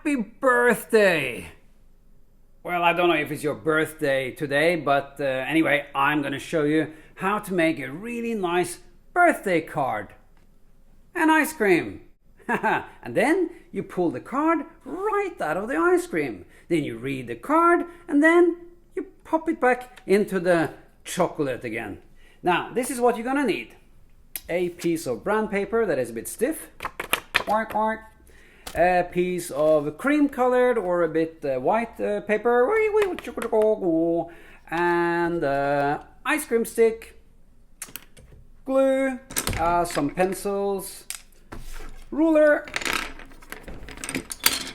Happy birthday! Well, I don't know if it's your birthday today, but anyway, I'm gonna show you how to make a really nice birthday card. An ice cream. And then you pull the card right out of the ice cream. Then you read the card and then you pop it back into the chocolate again. Now, this is what you're gonna need. A piece of brown paper that is a bit stiff. A piece of cream colored or a bit white paper. And ice cream stick. Glue. Some pencils. Ruler.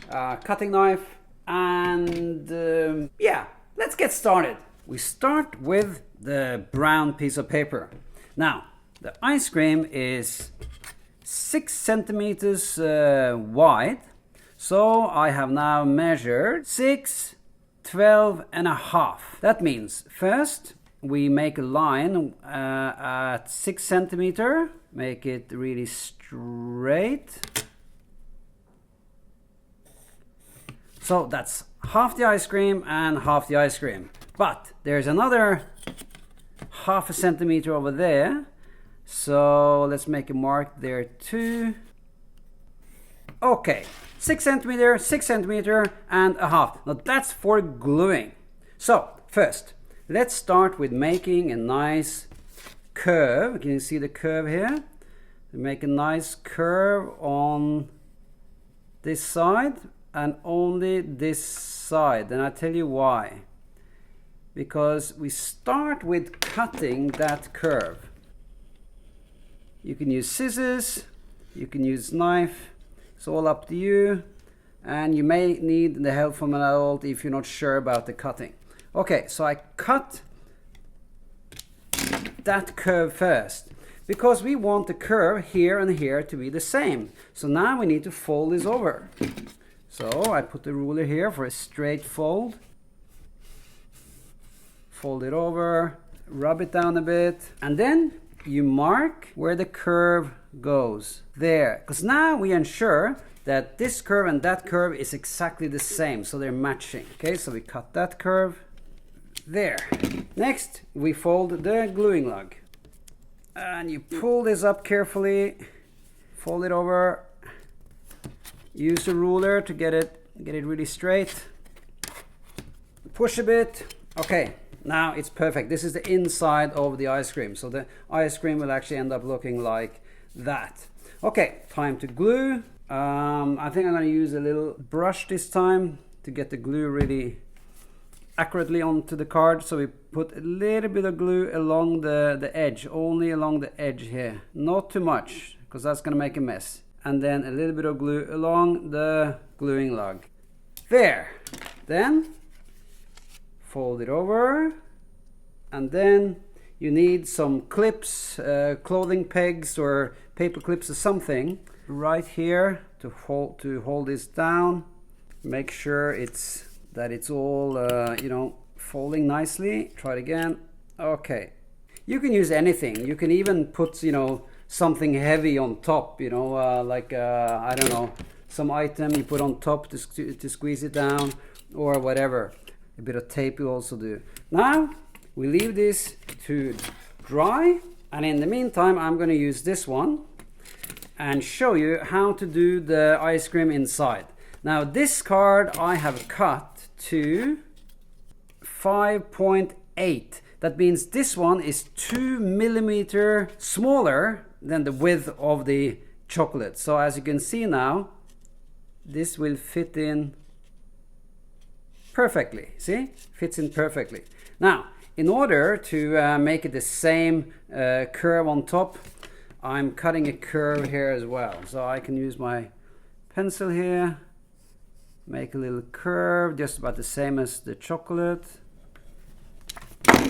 Cutting knife. And yeah, let's get started. We start with the brown piece of paper. Now, the ice cream is 6 centimeters wide. So I have now measured 6, 12 and a half. That means first we make a line at 6 centimeter. Make it really straight. So that's half the ice cream and half the ice cream. But there's another half a centimeter over there. So let's make a mark there too. Okay, 6 centimeter and a half. Now that's for gluing. So first, let's start with making a nice curve. Can you see the curve here? Make a nice curve on this side and only this side. And I'll tell you why. Because we start with cutting that curve. You can use scissors, you can use knife, it's all up to you. And you may need the help from an adult if you're not sure about the cutting. Okay, so I cut that curve first because we want the curve here and here to be the same. So now we need to fold this over. So I put the ruler here for a straight fold. Fold it over, rub it down a bit, and then you mark where the curve goes there, because now we ensure that this curve and that curve is exactly the same, so they're matching. Okay, so we cut that curve there. Next we fold the gluing lug and you pull this up carefully, fold it over, use a ruler to get it really straight, push a bit. Okay, now it's perfect. This is the inside of the ice cream. So the ice cream will actually end up looking like that. Okay, time to glue. I think I'm going to use a little brush this time to get the glue really accurately onto the card. So we put a little bit of glue along the edge, only along the edge here. Not too much, because that's going to make a mess. And then a little bit of glue along the gluing lug. There. Then fold it over, and then you need some clips, clothing pegs or paper clips or something right here to hold this down. Make sure that it's all folding nicely. Try it again. Okay, you can use anything. You can even put something heavy on top, like I don't know, some item you put on top to squeeze it down or whatever. A bit of tape will also do. Now we leave this to dry, and in the meantime I'm going to use this one and show you how to do the ice cream inside. Now this card I have cut to 5.8. That means this one is 2 millimeter smaller than the width of the chocolate. So as you can see now, this will fit in perfectly. See? Fits in perfectly. Now, in order to make it the same curve on top, I'm cutting a curve here as well. So I can use my pencil here, make a little curve, just about the same as the chocolate.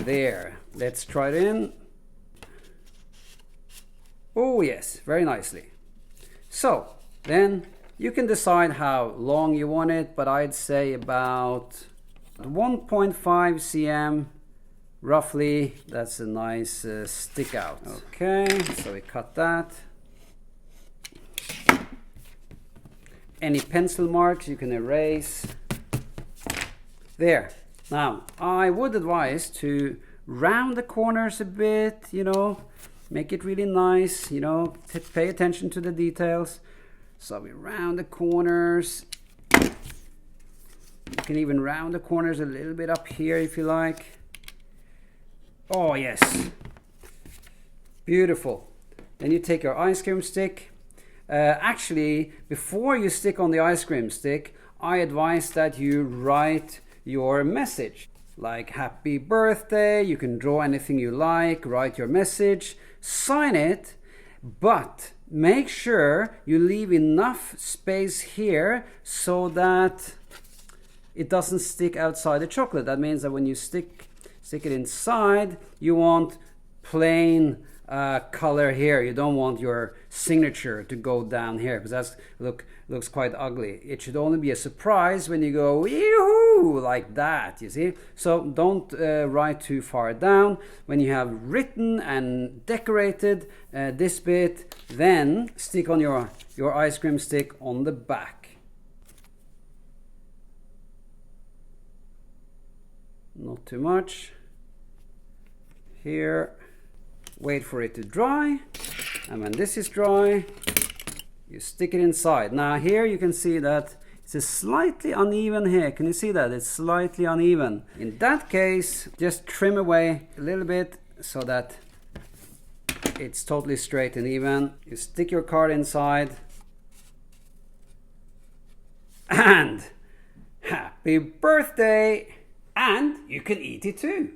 There. Let's try it in. Oh yes, very nicely. So, then you can decide how long you want it, but I'd say about 1.5 cm roughly. That's a nice stick out. Okay, so we cut that. any pencil marks you can erase. There. Now, I would advise to round the corners a bit, you know, make it really nice, you know, pay attention to the details. So we round the corners. You can even round the corners a little bit up here if you like. Oh yes, beautiful. Then you take your ice cream stick. Actually, before you stick on the ice cream stick, I advise that you write your message. Like happy birthday, you can draw anything you like, write your message, sign it, but make sure you leave enough space here so that it doesn't stick outside the chocolate. That means that when you stick it inside, you want plain color here. You don't want your signature to go down here because that looks quite ugly. It should only be a surprise when you go yoo-hoo like that, you see. So don't write too far down. When you have written and decorated this bit, then stick on your ice cream stick on the back. Not too much. Here. Wait for it to dry, and when this is dry, you stick it inside. Now here you can see that it's slightly uneven here. Can you see that? It's slightly uneven. In that case, just trim away a little bit so that it's totally straight and even. You stick your card inside, and happy birthday! And you can eat it too.